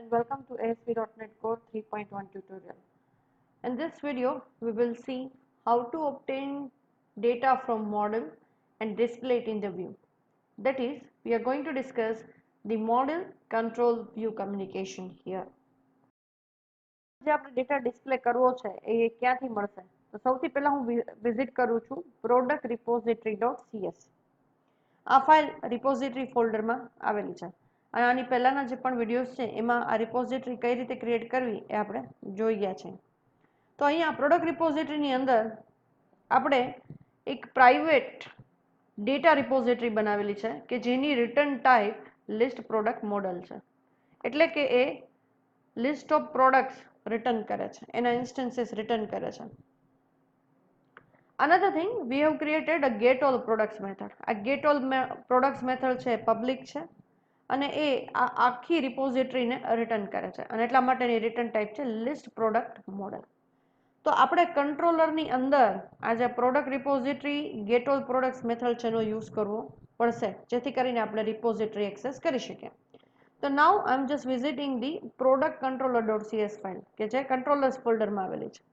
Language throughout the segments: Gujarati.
and welcome to ASP.NET Core 3.1 tutorial. In this video, we will see how to obtain data from model and display it in the view. That is, we are going to discuss the model control view communication here. જે આપણે ડેટા ડિસ્પ્લે કરવો છે એ ક્યાંથી મળશે? તો સૌથી પહેલા હું વિઝિટ કરું છું product repository.cs. આ ફાઇલ રિપોઝિટરી ફોલ્ડરમાં આવેલી છે અને આની પહેલાના જે પણ વિડીયોઝ છે એમાં આ રિપોઝિટરી કઈ રીતે ક્રિએટ કરવી એ આપણે જોઈ ગયા છે. તો અહીંયા પ્રોડક્ટ રિપોઝિટરીની અંદર આપણે એક પ્રાઇવેટ ડેટા રિપોઝિટરી બનાવેલી છે કે જેની return type list product model છે, એટલે કે એ લિસ્ટ ઓફ પ્રોડક્ટ્સ રિટર્ન કરે છે, એના ઇન્સ્ટન્સીસ રિટર્ન કરે છે. Another thing, we have created a get all products method. આ get all products method છે પબ્લિક છે અને એ આ આખી રિપોઝિટરીને રિટર્ન કરે છે અને એટલા માટેની રિટર્ન ટાઈપ છે લિસ્ટ પ્રોડક્ટ મોડલ. તો આપણે કંટ્રોલરની અંદર આ જે product repository get all products method છે એનો યુઝ કરવો પડશે જેથી કરીને આપણે રિપોઝિટરી એક્સેસ કરી શકીએ. તો now I am just visiting the product controller.cs file કે જે કંટ્રોલર્સ ફોલ્ડરમાં આવેલી છે.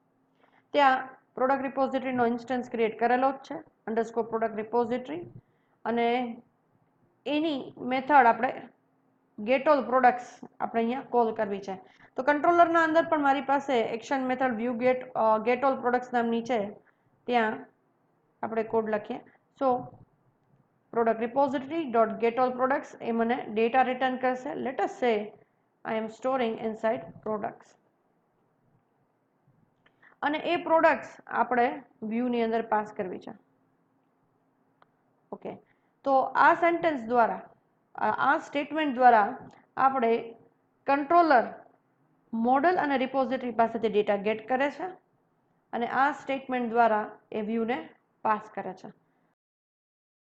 ત્યાં પ્રોડક્ટ રિપોઝિટરીનો ઇન્સ્ટન્સ ક્રિએટ કરેલો જ છે અંડરસ્કોર પ્રોડક્ટ રિપોઝિટરી અને એની મેથડ આપણે ગેટ ઓલ પ્રોડક્ટ્સ આપણે અહીંયા કોલ કરવી છે. તો કંટ્રોલરના અંદર પણ મારી પાસે action method view get all products નામની છે, ત્યાં આપણે કોડ લખીએ. So product repository dot get all products એ મને ડેટા રિટર્ન કરશે. Let us say I am storing inside products અને એ પ્રોડક્ટ્સ આપણે વ્યૂની અંદર પાસ કરવી છે. ઓકે, તો આ સેન્ટેન્સ દ્વારા આ સ્ટેટમેન્ટ દ્વારા આપણે કંટ્રોલર મોડલ અને રિપોઝિટરી પાસેથી ડેટા ગેટ કરે છે અને આ સ્ટેટમેન્ટ દ્વારા એ વ્યૂને પાસ કરે છે.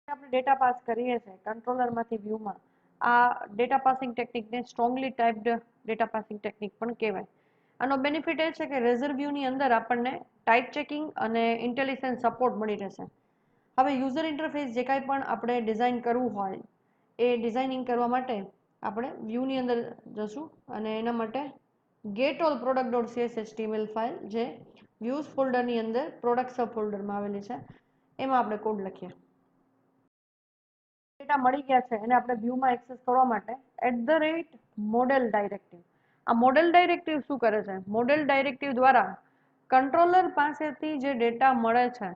આપણે ડેટા પાસ કરીએ છીએ કંટ્રોલરમાંથી વ્યૂમાં, આ ડેટા પાસિંગ ટેકનિકને strongly typed data passing technique પણ કહેવાય. આનો બેનિફિટ એ છે કે રેઝર વ્યૂની અંદર આપણને ટાઈપ ચેકિંગ અને ઇન્ટેલિજન્સ સપોર્ટ મળી રહેશે. હવે યુઝર ઇન્ટરફેસ જે કાંઈ પણ આપણે ડિઝાઇન કરવું હોય એ ડિઝાઇનિંગ કરવા માટે આપણે વ્યૂની અંદર જશું અને એના માટે ગેટ ઓલ product.cs.html ફાઇલ જે વ્યૂઝ ફોલ્ડરની અંદર પ્રોડક્ટ સબ ફોલ્ડરમાં આવેલી છે એમાં આપણે કોડ લખીએ. ડેટા મળી ગયા છે એને આપણે વ્યૂમાં એક્સેસ કરવા માટે @model ડાયરેક્ટિવ. આ મોડેલ ડાયરેક્ટિવ શું કરે છે? મોડેલ ડાયરેક્ટિવ દ્વારા કંટ્રોલર પાસેથી જે ડેટા મળે છે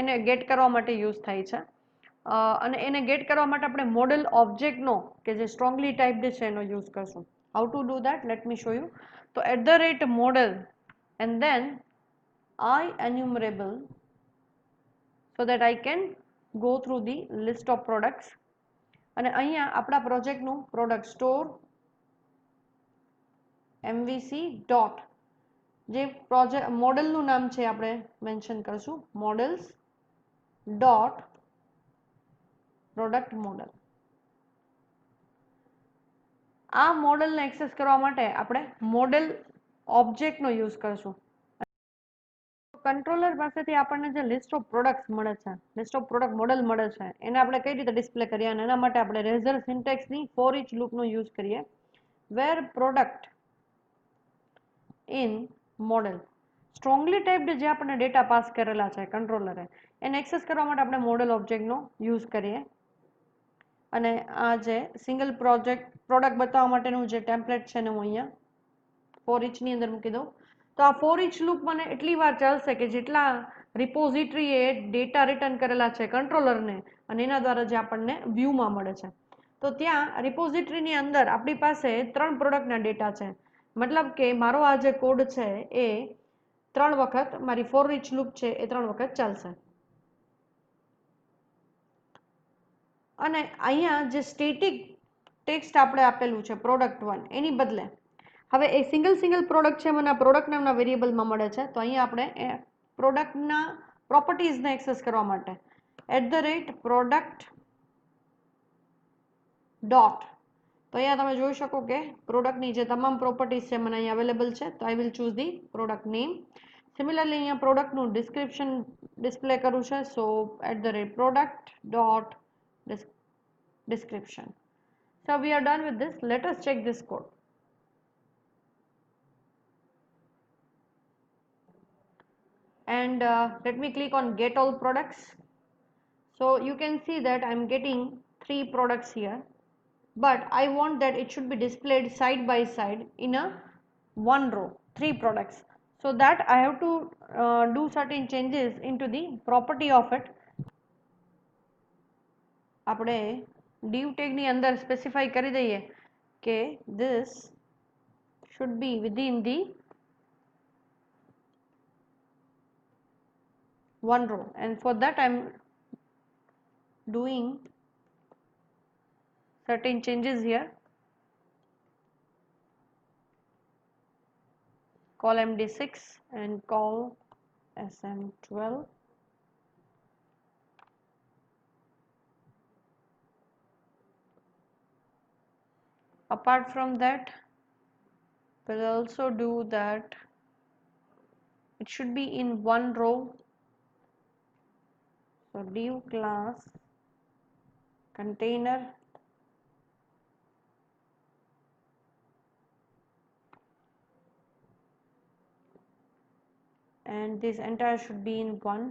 એને ગેટ કરવા માટે યુઝ થાય છે અને એને ગેટ કરવા માટે આપણે મોડેલ ઓબ્જેક્ટનો કે જે સ્ટ્રોંગલી ટાઈપ્ડ છે એનો યુઝ કરશું. How to do that? Let me show you. તો @model and then I enumerable so that I can go through the list of products અને અહીંયા આપણા પ્રોજેક્ટનું પ્રોડક્ટ સ્ટોર MVC ડોટ જે પ્રોજેક્ટ મોડલનું નામ છે આપણે મેન્શન કરશું મોડલ્સ ડોટ પ્રોડક્ટ મોડલ. આ મોડલને એક્સેસ કરવા માટે આપણે મોડેલ ઓબ્જેક્ટનો યુઝ કરશું. કંટ્રોલર પાસેથી આપણને જે લિસ્ટ ઓફ પ્રોડક્ટ્સ મળે છે, લિસ્ટ ઓફ પ્રોડક્ટ મોડલ મળે છે એને આપણે કઈ રીતે ડિસ્પ્લે કરીએ અને એના માટે આપણે રેઝર સિન્ટેક્સની ફોર ઇચ લૂપનો યુઝ કરીએ. વેર product in model strongly typed જે આપણને ડેટા પાસ કરેલા છે કંટ્રોલરે એને એક્સેસ કરવા માટે આપણે મોડેલ ઓબ્જેક્ટનો યુઝ કરીએ અને આ જે સિંગલ પ્રોડક્ટ બતાવવા માટેનું જે ટેમ્પલેટ છે ને હું અહીંયા ફોર ઇચની અંદર મૂકી દઉં. તો આ ફોર ઇચ લૂપ મને એટલી વાર ચાલશે કે જેટલા રિપોઝિટરીએ ડેટા રિટર્ન કરેલા છે કંટ્રોલરને અને એના દ્વારા જે આપણને વ્યૂમાં મળે છે. તો ત્યાં રિપોઝિટરીની અંદર આપણી પાસે 3 પ્રોડક્ટના ડેટા છે, મતલબ કે મારો આ જે કોડ છે એ 3 વખત મારી ફોર ઇચ લૂપ છે એ 3 વખત ચાલશે. અને અહીંયા જે સ્ટેટિક ટેક્સ્ટ આપણે આપેલું છે પ્રોડક્ટ 1 એની બદલે હવે એ સિંગલ પ્રોડક્ટ છે મને આ પ્રોડક્ટ નામના વેરિયેબલમાં મળે છે. તો અહીંયા આપણે એ પ્રોડક્ટના પ્રોપર્ટીઝને એક્સેસ કરવા માટે @product ડોટ તો અહીંયા તમે જોઈ શકો કે પ્રોડક્ટની જે તમામ પ્રોપર્ટીઝ છે મને અહીંયા અવેલેબલ છે. તો આઈ will choose the product name. Similarly અહીંયા પ્રોડક્ટનું ડિસ્ક્રિપ્શન ડિસ્પ્લે કરવું છે. સો @product dot description. So we are done with this. Let us check this code. and let me click on get all products. So you can see that I'm getting 3 products here, but I want that it should be displayed side by side in a one row, 3 products. So that I have to do certain changes into the property of it. આપણે div tag ની અંદર સ્પેસિફાઈ કરી દઈએ કે this should be within the one row, and for that I'm doing certain changes here. Call MD6 and call SM12. Apart from that, we'll also do that it should be in one row. So div class container and this entire should be in one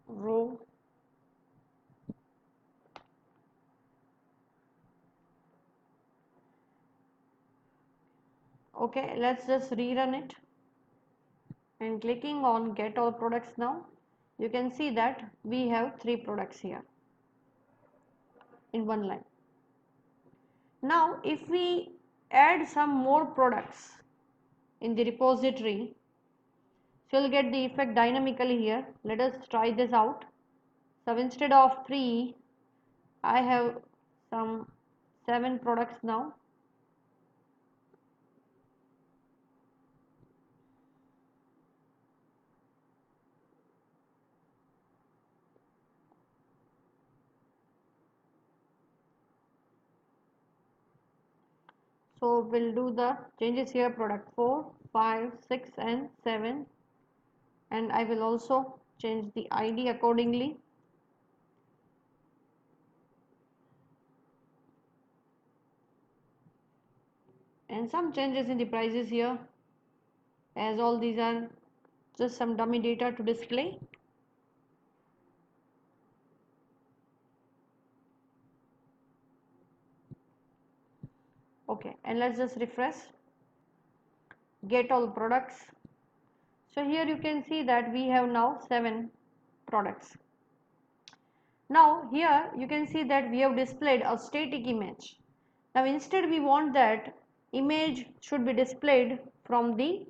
row. Okay, let's just rerun it, and clicking on get all products now, you can see that we have 3 products here in one line. Now if we add some more products in the repository, so you'll get the effect dynamically here. Let us try this out. So instead of 3, I have some 7 products now. So we'll do the changes here, product 4, 5, 6 and 7, and I will also change the ID accordingly. And some changes in the prices here, as all these are just some dummy data to display. Okay, and let's just refresh, get all products. So here you can see that we have now 7 products. Now here you can see that we have displayed a static image. Now instead we want that image should be displayed from the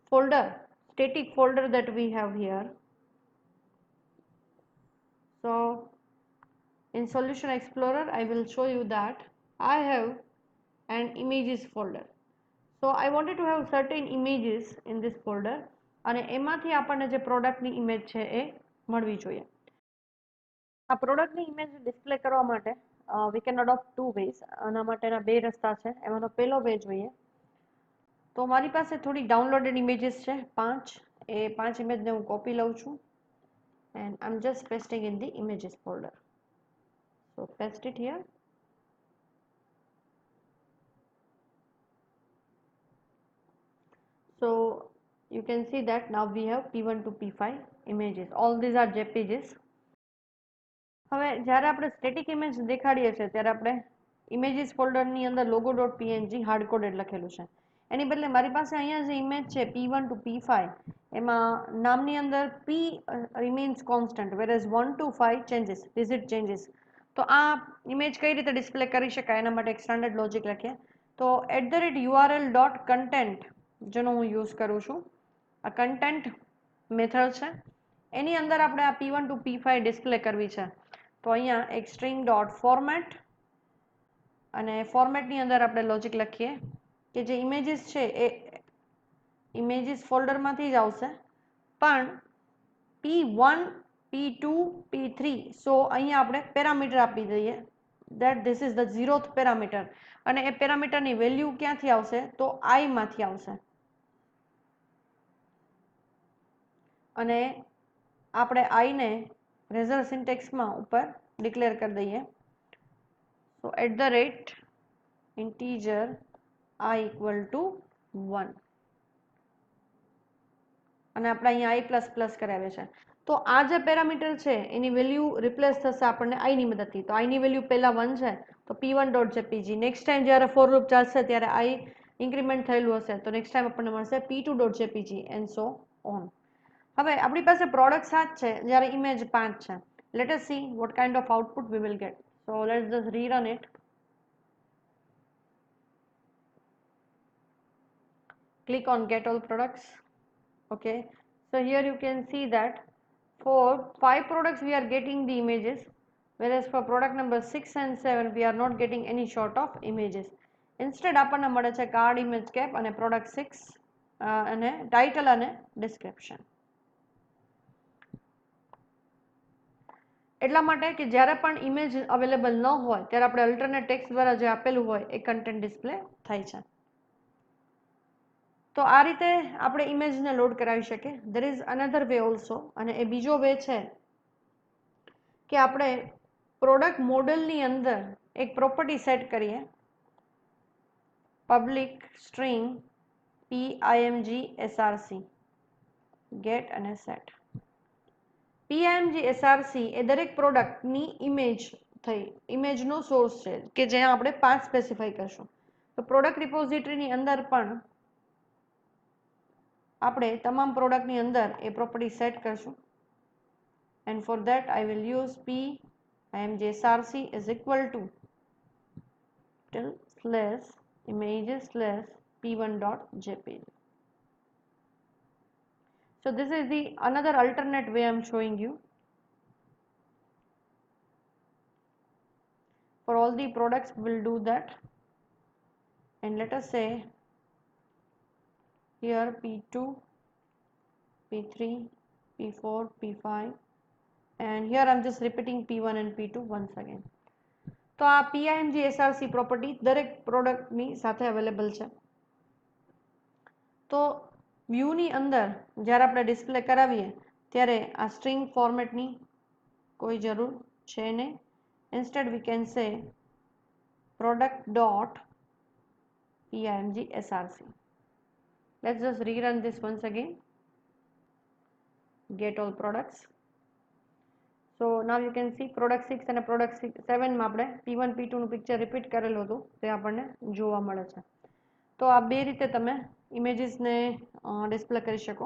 folder, static folder that we have here. So in Solution Explorer I will show you that I have an images folder. So I wanted to have certain images in this folder, અને એમાંથી આપણને જે પ્રોડક્ટની ઇમેજ છે એ મળવી જોઈએ. આ પ્રોડક્ટની ઇમેજ ડિસ્પ્લે કરવા માટે we can adopt 2 ways. આના માટેના 2 રસ્તા છે. એમાંનો પહેલો વે જોઈએ તો મારી પાસે થોડી ડાઉનલોડેડ ઇમેજીસ છે 5. એ 5 ઇમેજને હું કોપી લઉં છું and I'm just pasting in the images folder. So paste it here. So you can see that now we have P1 to P5 images. All these are JPEGs. હવે જ્યારે આપણે સ્ટેટિક ઇમેજ દેખાડીએ છીએ ત્યારે આપણે ઇમેજીસ ફોલ્ડરની અંદર logo.png હાર્ડ કોડેડ લખેલું છે. એની બદલે મારી પાસે અહીંયા જે ઇમેજ છે P1 to P5 એમાં નામની અંદર P remains constant whereas 1 to 5 changes, digit changes. તો આ ઇમેજ કઈ રીતે ડિસ્પ્લે કરી શકાય એના માટે એક સ્ટાન્ડર્ડ લોજિક લખીએ. તો @url.content જેનો હું યુઝ કરું છું, આ કન્ટેન્ટ મેથડ છે, એની અંદર આપણે આ P1 to P5 ડિસ્પ્લે કરવી છે. તો અહીંયા એક string dot format અને ફોર્મેટની અંદર આપણે લોજિક લખીએ કે જે ઇમેજીસ છે એ ઇમેજીસ ફોલ્ડરમાંથી જ આવશે, પણ P1 P2 P3 સો અહીંયા આપણે પેરામીટર આપી દઈએ that this is the 0th parameter, અને એ પેરામીટરની વેલ્યુ ક્યાંથી આવશે તો I માંથી આવશે, અને આપણે I ને રેઝર સિન્ટેક્સમાં ઉપર ડિક્લેર કરી દઈએ. So @ integer I equal to 1. અને આપણે અહીંયા આઈ પ્લસ પ્લસ કરાવે છે. તો આ જે પેરામીટર છે એની વેલ્યુ રિપ્લેસ થશે આપણને આઈની મદદથી. તો આઈની વેલ્યુ પહેલાં 1 છે તો p1 dot JPG. Next time જ્યારે ફોર લૂપ ચાલશે ત્યારે આઈ ઇન્ક્રીમેન્ટ થયેલું હશે તો નેક્સ્ટ ટાઈમ આપણને મળશે p2 dot JPG and so on. હવે આપણી પાસે પ્રોડક્ટ 7 છે જ્યારે ઇમેજ 5 છે. Let us see what kind of output we will get. So let's just rerun it. Click on get all products. Okay, so here you can see that for 5 products we are getting the images, whereas for product number 6 and 7 we are not getting any sort of images. Instead આપણને મળે છે card image cap અને product 6 અને title અને description. એટલા માટે કે જ્યારે પણ ઇમેજ અવેલેબલ ન હોય ત્યારે આપણે અલ્ટરનેટ ટેક્સ્ટ દ્વારા જે આપેલું હોય એ કન્ટેન્ટ ડિસ્પ્લે થાય છે. તો આ રીતે આપણે ઇમેજને લોડ કરાવી શકીએ. There is another way also, અને એ બીજો વે છે કે આપણે પ્રોડક્ટ મોડલની અંદર એક પ્રોપર્ટી સેટ કરીએ, public string PIMG SRC get અને સેટ. PIMG SRC એ દરેક પ્રોડક્ટની ઇમેજ થઈ, ઇમેજનો સોર્સ છે કે જ્યાં આપણે પાથ સ્પેસિફાઈ કરશું. તો પ્રોડક્ટ રિપોઝિટરીની અંદર પણ આપણે તમામ પ્રોડક્ટની અંદર એ પ્રોપર્ટી સેટ કરશું. And for that I will use PIMG SRC is equal to /images/p1.jpg. So this is the another alternate way I am showing you. For all the products we will do that, and let us say here P2, P3, P4, P5, and here I am just repeating P1 and P2 once again. તો આ PIMG SRC પ્રોપર્ટી દરેક પ્રોડક્ટની સાથે અવેલેબલ છે. તો વ્યૂની અંદર જ્યારે આપણે ડિસ્પ્લે કરાવીએ ત્યારે આ સ્ટ્રિંગ ફોર્મેટની કોઈ જરૂર છે નહીં. Instead we can say product dot PIMG SRC. Let's just rerun this once again. Get all products. So now you can see product 6 અને product 7 માં આપણે P1 P2 નું પિક્ચર રિપીટ કરેલું હતું તે આપણને જોવા મળે છે. તો આ બે રીતે તમે ઇમેજીસને ડિસ્પ્લે કરી શકો.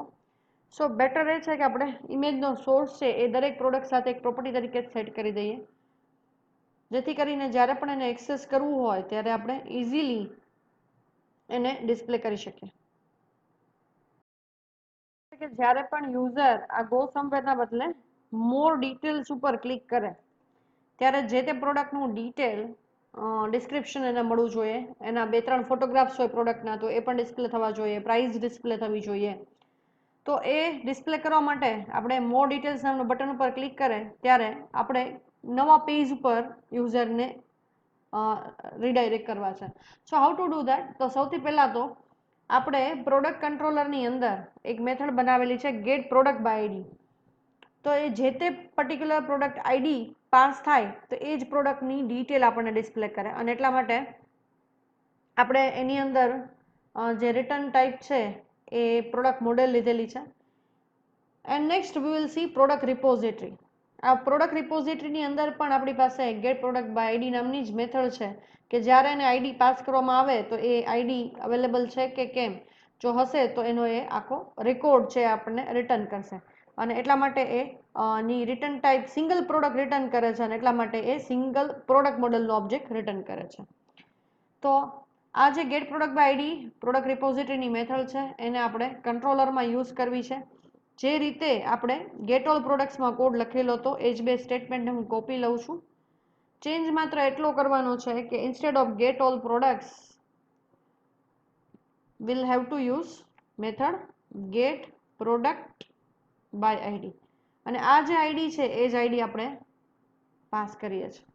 સો બેટર એ છે કે આપણે ઇમેજનો સોર્સ છે એ દરેક પ્રોડક્ટ સાથે એક પ્રોપર્ટી તરીકે સેટ કરી દઈએ, જેથી કરીને જ્યારે પણ એને એક્સેસ કરવું હોય ત્યારે આપણે ઇઝીલી એને ડિસ્પ્લે કરી શકીએ. કે જ્યારે પણ યુઝર આ ગો સમવેરના બદલે મોર ડિટેલ્સ ઉપર ક્લિક કરે ત્યારે જે તે પ્રોડક્ટનું ડિટેલ ડિસ્ક્રિપ્શન એને મળવું જોઈએ. એના 2-3 ફોટોગ્રાફ્સ હોય પ્રોડક્ટના તો એ પણ ડિસ્પ્લે થવા જોઈએ, પ્રાઇસ ડિસ્પ્લે થવી જોઈએ. તો એ ડિસ્પ્લે કરવા માટે આપણે મોર ડિટેલ્સ નામનું બટન ઉપર ક્લિક કરે ત્યારે આપણે નવા પેજ ઉપર યુઝરને રીડાયરેક્ટ કરવા છે. So how to do that? તો સૌથી પહેલાં તો આપણે પ્રોડક્ટ કંટ્રોલરની અંદર એક મેથડ બનાવેલી છે ગેટ પ્રોડક્ટ બાય આઈડી. તો એ જે તે પર્ટિક્યુલર પ્રોડક્ટ આઈડી પાસ થાય તો એ જ પ્રોડક્ટની ડિટેલ આપણને ડિસ્પ્લે કરે, અને એટલા માટે આપણે એની અંદર જે રિટર્ન ટાઈપ છે એ પ્રોડક્ટ મોડેલ લીધેલી છે. And next we will see product repository. આ પ્રોડક્ટ રિપોઝિટરીની અંદર પણ આપણી પાસે ગેટ પ્રોડક્ટ બાય આઈડી નામની જ મેથડ છે કે જ્યારે એને આઈડી પાસ કરવામાં આવે તો એ આઈડી અવેલેબલ છે કે કેમ, જો હશે તો એનો એ આખો રેકોર્ડ છે આપણને રિટર્ન કરશે. અને એટલા માટે એ ની return type single product return કરે છે, અને એટલા માટે એ સિંગલ પ્રોડક્ટ મોડલનો ઓબ્જેક્ટ રિટર્ન કરે છે. તો આ જે get product by ID product રિપોઝિટરીની મેથડ છે એને આપણે કંટ્રોલરમાં યુઝ કરવી છે. જે રીતે આપણે ગેટ ઓલ પ્રોડક્ટ્સમાં કોડ લખેલો હતો એ જ બે સ્ટેટમેન્ટને હું કોપી લઉં છું. ચેન્જ માત્ર એટલો કરવાનો છે કે instead of get all products we'll have to use method get product by id, અને આ જે આઈડી છે એ જ આઈડી આપણે પાસ કરીએ છીએ.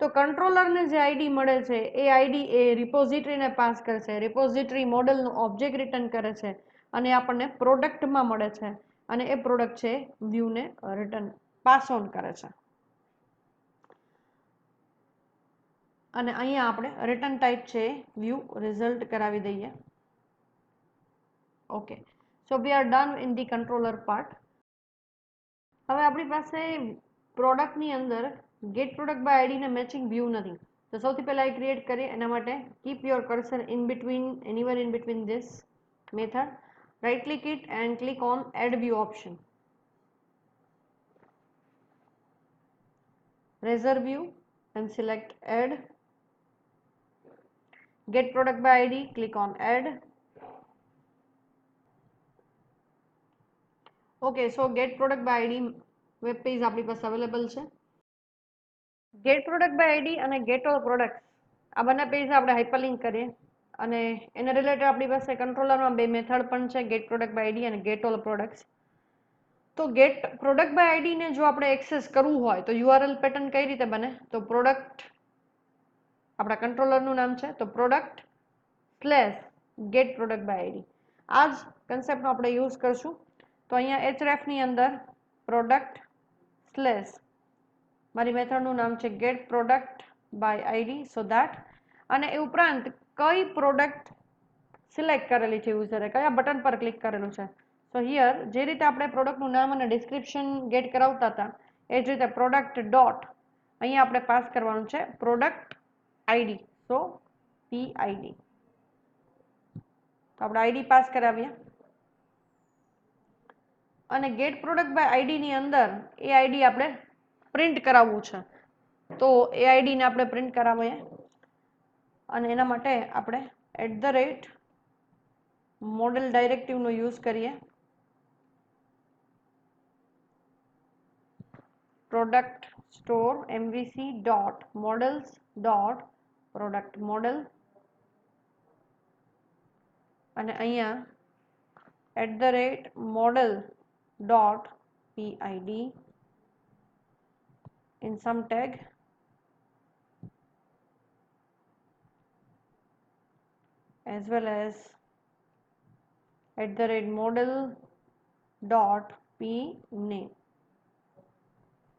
તો કંટ્રોલરને જે આઈડી મળે છે એ આઈડી એ રિપોઝિટરીને પાસ કરશે, રિપોઝિટરી મોડલનું ઓબ્જેક્ટ રિટર્ન કરે છે અને આપણને પ્રોડક્ટમાં મળે છે, અને એ પ્રોડક્ટ છે વ્યૂને રિટર્ન પાસ ઓન કરે છે. અને અહીંયા આપણે રિટર્ન ટાઈપ છે વ્યૂ રિઝલ્ટ કરાવી દઈએ. Okay, So we are done in the controller part. હવે આપણી પાસે પ્રોડક્ટની અંદર ગેટ પ્રોડક્ટ બાય આઈડી ને મેચિંગ વ્યૂ નથી, તો સૌથી પહેલા એ ક્રિએટ કરીએ. એના માટે keep your cursor in between, anywhere in between this method, right click it and click on add view option, razor view and select add. Get product by id, click on add. Okay, so get product by id web page આપણી પાસે અવેલેબલ છે. ગેટ પ્રોડક્ટ બાય આઈડી અને ગેટ ઓલ પ્રોડક્ટ આ બંને પેજ આપણે હાઇપરલિંક કરીએ, અને એને રિલેટેડ આપણી પાસે કંટ્રોલરમાં બે મેથડ પણ છે, ગેટ પ્રોડક્ટ બાય આઈડી અને ગેટ ઓલ પ્રોડક્ટ્સ. તો ગેટ પ્રોડક્ટ બાય આઈડી ને જો આપણે એક્સેસ કરવું હોય તો યુઆરએલ પેટર્ન કઈ રીતે બને, તો પ્રોડક્ટ આપણા કંટ્રોલરનું નામ છે, તો product slash get product by ID, આ જ કન્સેપ્ટનો આપણે યુઝ કરશું. તો અહીંયા hrefની અંદર પ્રોડક્ટ સ્લેશ મારી મેથડનું નામ છે get product by ID, so that, અને એ ઉપરાંત કઈ પ્રોડક્ટ સિલેક્ટ કરેલી છે યુઝરે, કયા બટન પર ક્લિક કરેલું છે. સો હિયર જે રીતે આપણે પ્રોડક્ટનું નામ અને ડિસ્ક્રિપ્શન ગેટ કરાવતા હતા એ જ રીતે પ્રોડક્ટ ડોટ અહીંયા આપણે પાસ કરવાનું છે પ્રોડક્ટ આઈડી, સો PID. તો આપણે આઈડી પાસ કરાવીએ, અને ગેટ પ્રોડક્ટ બાય આઈડી ની અંદર એ આઈડી આપણે પ્રિન્ટ કરાવવું છે, તો એ આઈડીને આપણે પ્રિન્ટ કરાવીએ, અને એના માટે આપણે @model ડાયરેક્ટિવનો યુઝ કરીએ. Product store MVC dot models dot product model, અને અહીંયા @model dot PID in some tag, as well as @model dot pname.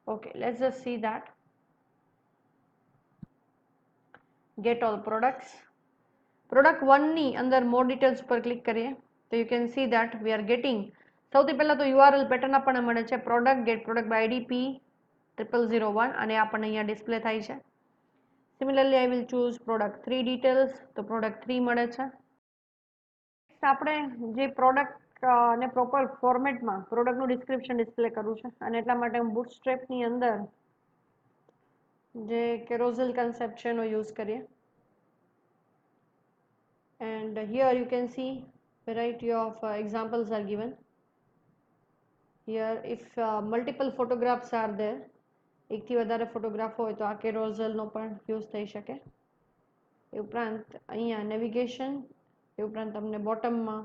Okay, let's just see that. Get all products. Product 1 ની અંદર more details પર ક્લિક કરીએ તો you can see that we are getting, સૌથી પહેલા તો URL પેટર્ન આપણને મળે છે product get product by ID P0001, અને આપણને અહીંયા ડિસ્પ્લે થાય છે. Similarly I will choose product 3 details, તો પ્રોડક્ટ 3 મળે છે. આપણે જે પ્રોડક્ટ ને પ્રોપર ફોર્મેટમાં પ્રોડક્ટનું ડિસ્ક્રિપ્શન ડિસ્પ્લે કરવું છે, અને એટલા માટે હું બુટસ્ટ્રેપની અંદર જે કેરોઝલ કન્સેપ્ટ છે એનો યુઝ કરીએ. And here you can see variety of examples are given. Here if multiple photographs are there, એકથી વધારે ફોટોગ્રાફ હોય તો આ કેરોઝલનો પણ યુઝ થઈ શકે. એ ઉપરાંત અહીંયા નેવિગેશન, એ ઉપરાંત તમને બોટમમાં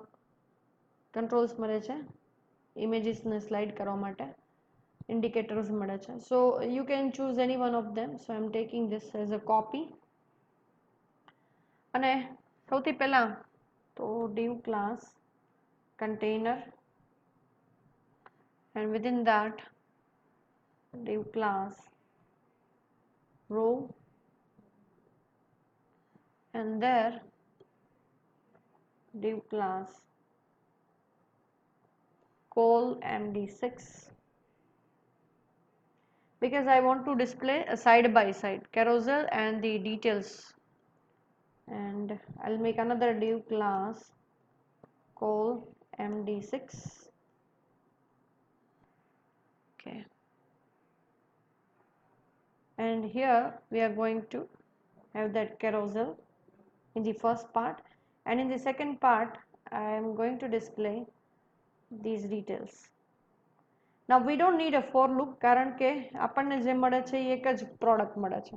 કંટ્રોલ્સ મળે છે ઇમેજીસને સ્લાઇડ કરવા માટે, ઇન્ડિકેટર્સ મળે છે. So you can choose any one of them. So I am taking this as a copy. અને સૌથી પહેલા તો div class container, and within that div class row, and there div class col md6, because I want to display a side by side carousel and the details, and I'll make another div class col md6. Okay, and here we are going to have that carousel in the first part, and in the second part I am going to display these details. Now we don't need a for loop, કારણ કે આપણને જે મળે છે એ એક જ પ્રોડક્ટ મળે છે.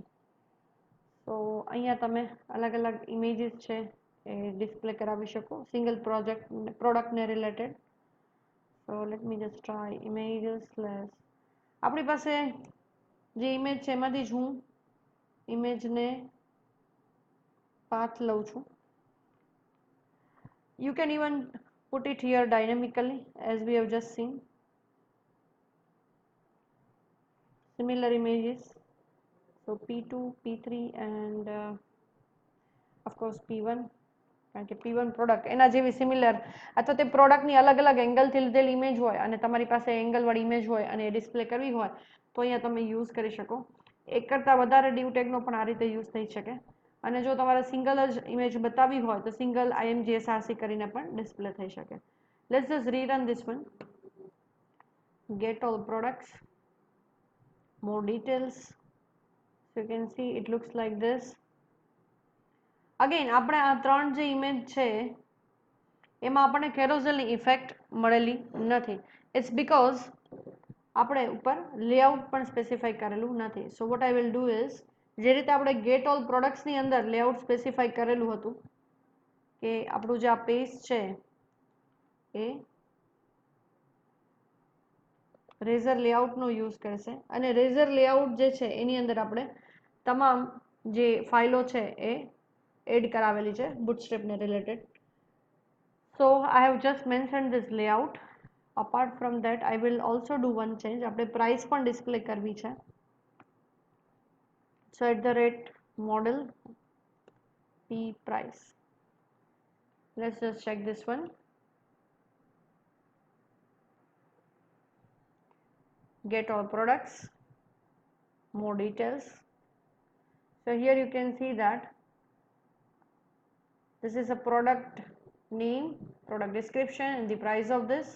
તો અહીંયા તમે અલગ અલગ ઇમેજીસ છે એ ડિસ્પ્લે કરાવી શકો સિંગલ પ્રોડક્ટને related. So let me just try images slash, આપણી પાસે જે ઇમેજ છે એમાંથી જ હું ઇમેજને પાથ લઉં છું. You can even put it here dynamically as we have just seen. Similar images, so P2, P3 and of course P1. કારણ કે P1 પ્રોડક્ટ એના જેવી સિમિલર અથવા તે પ્રોડક્ટની અલગ અલગ એંગલથી લીધેલ ઇમેજ હોય અને તમારી પાસે એંગલવાળી ઇમેજ હોય અને એ ડિસ્પ્લે કરવી હોય તો અહીંયા તમે યુઝ કરી શકો. એક કરતાં વધારે ડીવ ટેગનો પણ આ રીતે યુઝ થઈ શકે. અને જો તમારે સિંગલ જ ઇમેજ બતાવવી હોય તો સિંગલ IMGSRC કરીને પણ ડિસ્પ્લે થઈ શકે. Let's just rerun this one. Get all products, more details. So you can see it looks like this. Again આપણે આ ત્રણ જે ઇમેજ છે એમાં આપણને કેરોસેલની ઇફેક્ટ મળેલી નથી. ઇટ્સ બીકોઝ આપણે ઉપર લેઆઉટ પણ સ્પેસિફાઈ કરેલું નથી. So what I will do is, જે રીતે આપણે ગેટ ઓલ પ્રોડક્ટ્સની અંદર લેઆઉટ સ્પેસિફાઈ કરેલું હતું કે આપણું જે આ પેજ છે એ રેઝર લેઆઉટનો યુઝ કરશે અને રેઝર લેઆઉટ જે છે એની અંદર આપણે તમામ જે ફાઇલો છે એ એડ કરાવેલી છે બુટસ્ટ્રેપને રિલેટેડ. So I have just mention this layout. Apart from that I will also do one change. આપણે પ્રાઇસ પણ ડિસ્પ્લે કરવી છે. So at the rate model P price. Let's just check this one. Get all products, more details. So here you can see that this is a product name, product description and the price of this.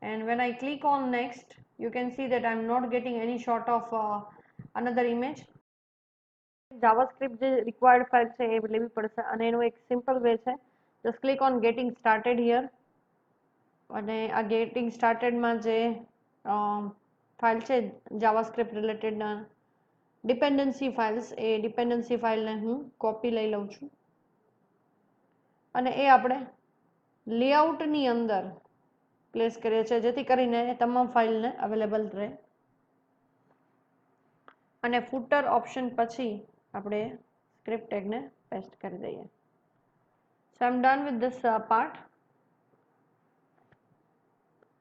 And when I click on next, you can see that I'm not getting any shot of another image. JavaScript જે required file છે એ લેવી પડશે અને એનું એક સિમ્પલ વે છે. just click on getting started here અને આ getting started માં જે ફાઇલ છે JavaScript related dependency files, એ dependency file ને હું કોપી લઈ લઉં છું અને એ આપણે લેઆઉટની અંદર પ્લેસ કરીએ છીએ જેથી કરીને તમામ ફાઇલને અવેલેબલ રહે. અને ફૂટર ઓપ્શન પછી આપણે સ્ક્રિપ્ટ ટેગને પેસ્ટ કરી દઈએ. So I'm done with this part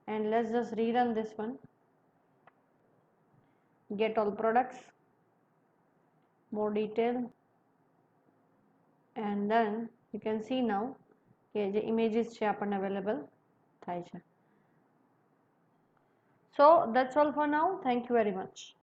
and let's just rerun this one. Get all products, more detail, and then you can see now કે જે images છે આપણને available થાય છે. So that's all for now. Thank you very much.